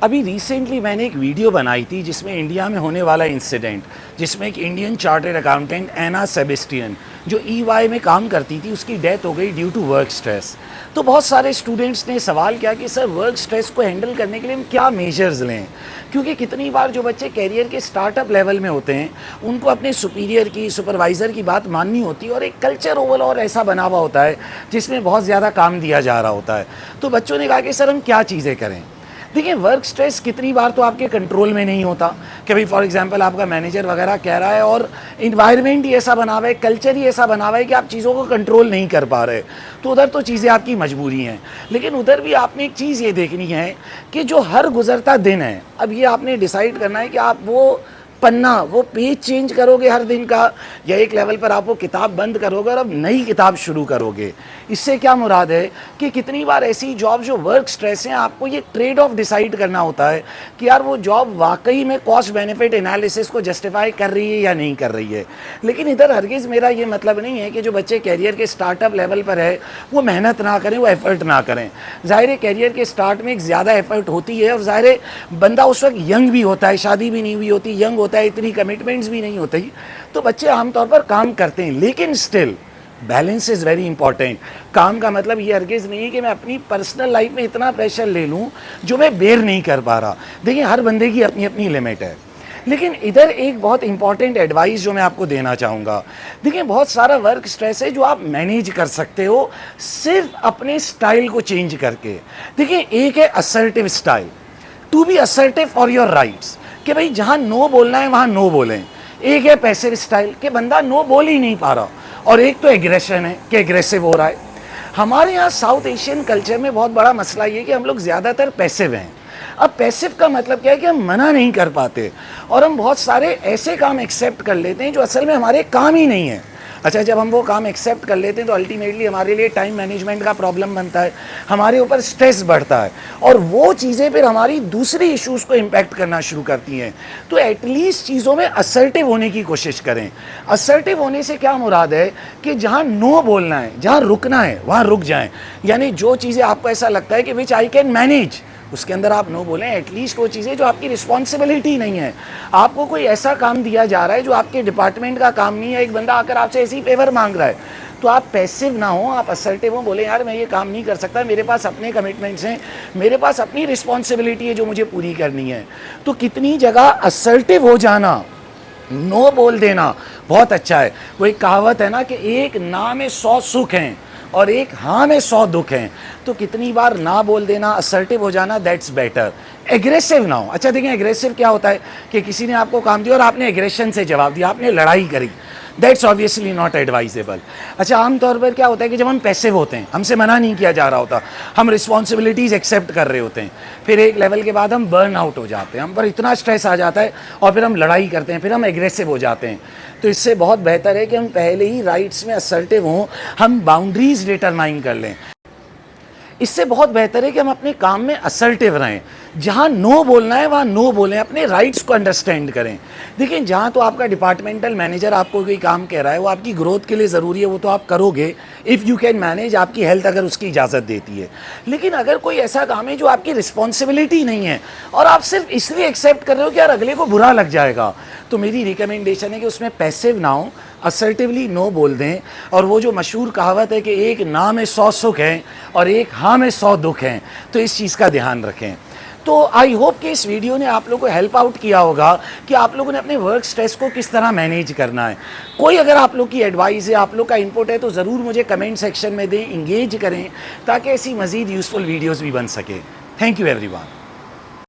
अभी रिसेंटली मैंने एक वीडियो बनाई थी जिसमें इंडिया में होने वाला इंसिडेंट, जिसमें एक इंडियन चार्टर्ड अकाउंटेंट एना सेबेस्टियन जो EY में काम करती थी, उसकी डेथ हो गई ड्यू टू वर्क स्ट्रेस। तो बहुत सारे स्टूडेंट्स ने सवाल किया कि सर वर्क स्ट्रेस को हैंडल करने के लिए हम क्या मेजर्स लें, क्योंकि कितनी बार जो बच्चे कैरियर के स्टार्टअप लेवल में होते हैं उनको अपने सुपीरियर की, सुपरवाइज़र की बात माननी होती है और एक कल्चर ओवरऑल ऐसा बना हुआ होता है जिसमें बहुत ज़्यादा काम दिया जा रहा होता है। तो बच्चों ने कहा कि सर हम क्या चीज़ें करें। देखिए, वर्क स्ट्रेस कितनी बार तो आपके कंट्रोल में नहीं होता कि भाई फॉर एग्जांपल आपका मैनेजर वगैरह कह रहा है और इन्वायरमेंट ही ऐसा बना हुआ है, कल्चर ही ऐसा बना हुआ है कि आप चीज़ों को कंट्रोल नहीं कर पा रहे, तो उधर तो चीज़ें आपकी मजबूरी हैं। लेकिन उधर भी आपने एक चीज़ ये देखनी है कि जो हर गुजरता दिन है, अब ये आपने डिसाइड करना है कि आप वो पन्ना, वो पेज चेंज करोगे हर दिन का, या एक लेवल पर आप वो किताब बंद करोगे और अब नई किताब शुरू करोगे। इससे क्या मुराद है कि कितनी बार ऐसी जॉब जो वर्क स्ट्रेस है, आपको ये ट्रेड ऑफ डिसाइड करना होता है कि यार वो जॉब वाकई में कॉस्ट बेनिफिट एनालिसिस को जस्टिफाई कर रही है या नहीं कर रही है। लेकिन इधर हरगिज़ मेरा ये मतलब नहीं है कि जो बच्चे कैरियर के स्टार्टअप लेवल पर है वो मेहनत ना करें, वो एफर्ट ना करें। ज़ाहिर है कैरियर के स्टार्ट में एक ज़्यादा एफर्ट होती है और ज़ाहिर है बंदा उस वक्त यंग भी होता है, शादी भी नहीं हुई होती, यंग होता है, इतनी कमिटमेंट्स भी नहीं होती, तो बच्चे आमतौर पर काम करते हैं। लेकिन still balance is very important. काम का मतलब ये हरगिज़ नहीं है कि मैं अपनी पर्सनल लाइफ में इतना प्रेशर ले लूँ जो मैं बेयर नहीं कर पा रहा। देखिए, हर बंदे की अपनी अपनी लिमिट है। लेकिन इधर एक बहुत इंपॉर्टेंट एडवाइस जो मैं आपको देना चाहूँगा, देखिए बहुत सारा वर्क स्ट्रेस है जो आप मैनेज कर सकते हो सिर्फ अपने स्टाइल को चेंज करके। देखिए, एक है assertive style, to be assertive for your rights, कि भाई जहाँ नो बोलना है वहाँ नो बोलें। एक है पैसिव स्टाइल कि बंदा नो बोल ही नहीं पा रहा, और एक तो एग्रेशन है कि एग्रेसिव हो रहा है। हमारे यहाँ साउथ एशियन कल्चर में बहुत बड़ा मसला ये कि हम लोग ज़्यादातर पैसिव हैं। अब पैसिव का मतलब क्या है कि हम मना नहीं कर पाते और हम बहुत सारे ऐसे काम एक्सेप्ट कर लेते हैं जो असल में हमारे काम ही नहीं है। अच्छा, जब हम वो काम एक्सेप्ट कर लेते हैं तो अल्टीमेटली हमारे लिए टाइम मैनेजमेंट का प्रॉब्लम बनता है, हमारे ऊपर स्ट्रेस बढ़ता है और वो चीज़ें फिर हमारी दूसरी इश्यूज़ को इम्पैक्ट करना शुरू करती हैं। तो एटलीस्ट चीज़ों में असर्टिव होने की कोशिश करें। असर्टिव होने से क्या मुराद है कि जहाँ नो बोलना है, जहाँ रुकना है वहाँ रुक जाएँ। यानी जो चीज़ें आपको ऐसा लगता है कि विच आई कैन मैनेज, उसके अंदर आप नो बोलें। एटलीस्ट वो चीज़ें जो आपकी रिस्पॉन्सिबिलिटी नहीं है, आपको कोई ऐसा काम दिया जा रहा है जो आपके डिपार्टमेंट का काम नहीं है, एक बंदा आकर आपसे ऐसी फेवर मांग रहा है, तो आप पैसिव ना हो, आप असर्टिव हो, बोले यार मैं ये काम नहीं कर सकता, मेरे पास अपने कमिटमेंट्स हैं, मेरे पास अपनी रिस्पॉन्सिबिलिटी है जो मुझे पूरी करनी है। तो कितनी जगह असर्टिव हो जाना, नो बोल देना बहुत अच्छा है। वो एक कहावत है ना कि एक ना में 100 सुख हैं और एक हाँ में 100 दुख हैं। तो कितनी बार ना बोल देना, असर्टिव हो जाना, दैट्स बेटर। एग्रेसिव ना हो। अच्छा देखिए, एग्रेसिव क्या होता है कि किसी ने आपको काम दिया और आपने एग्रेशन से जवाब दिया, आपने लड़ाई करी, दैट्स ऑब्वियसली नॉट एडवाइजेबल। अच्छा, आमतौर पर क्या होता है कि जब हम पैसिव होते हैं, हमसे मना नहीं किया जा रहा होता, हम रिस्पॉन्सिबिलिटीज़ एक्सेप्ट कर रहे होते हैं, फिर एक लेवल के बाद हम बर्न आउट हो जाते हैं, हम पर इतना स्ट्रेस आ जाता है और फिर हम लड़ाई करते हैं, फिर हम एग्रेसिव हो जाते हैं। तो इससे बहुत बेहतर है कि हम पहले ही राइट्स में असर्टिव हों, हम बाउंड्रीज डिटरमाइन कर लें। इससे बहुत बेहतर है कि हम अपने काम में असर्टिव रहें, जहाँ नो बोलना है वहाँ नो बोलें, अपने राइट्स को अंडरस्टैंड करें। देखिए, जहाँ तो आपका डिपार्टमेंटल मैनेजर आपको कोई काम कह रहा है वो आपकी ग्रोथ के लिए ज़रूरी है, वो तो आप करोगे इफ़ यू कैन मैनेज, आपकी हेल्थ अगर उसकी इजाज़त देती है। लेकिन अगर कोई ऐसा काम है जो आपकी रिस्पॉन्सिबिलिटी नहीं है और आप सिर्फ इसलिए एक्सेप्ट कर रहे हो कि यार अगले को बुरा लग जाएगा, तो मेरी रिकमेंडेशन है कि उसमें पैसिव ना हो, असर्टिवली नो बोल दें। और वो जो मशहूर कहावत है कि एक ना में 100 सुख हैं और एक हाँ में 100 दुख हैं, तो इस चीज़ का ध्यान रखें। तो आई होप कि इस वीडियो ने आप लोगों को हेल्प आउट किया होगा कि आप लोगों ने अपने वर्क स्ट्रेस को किस तरह मैनेज करना है। कोई अगर आप लोग की एडवाइस है, आप लोग का इनपुट है, तो ज़रूर मुझे कमेंट सेक्शन में दें, इंगेज करें, ताकि ऐसी मज़ीद यूज़फुल वीडियोज़ भी बन सके। Thank you everyone.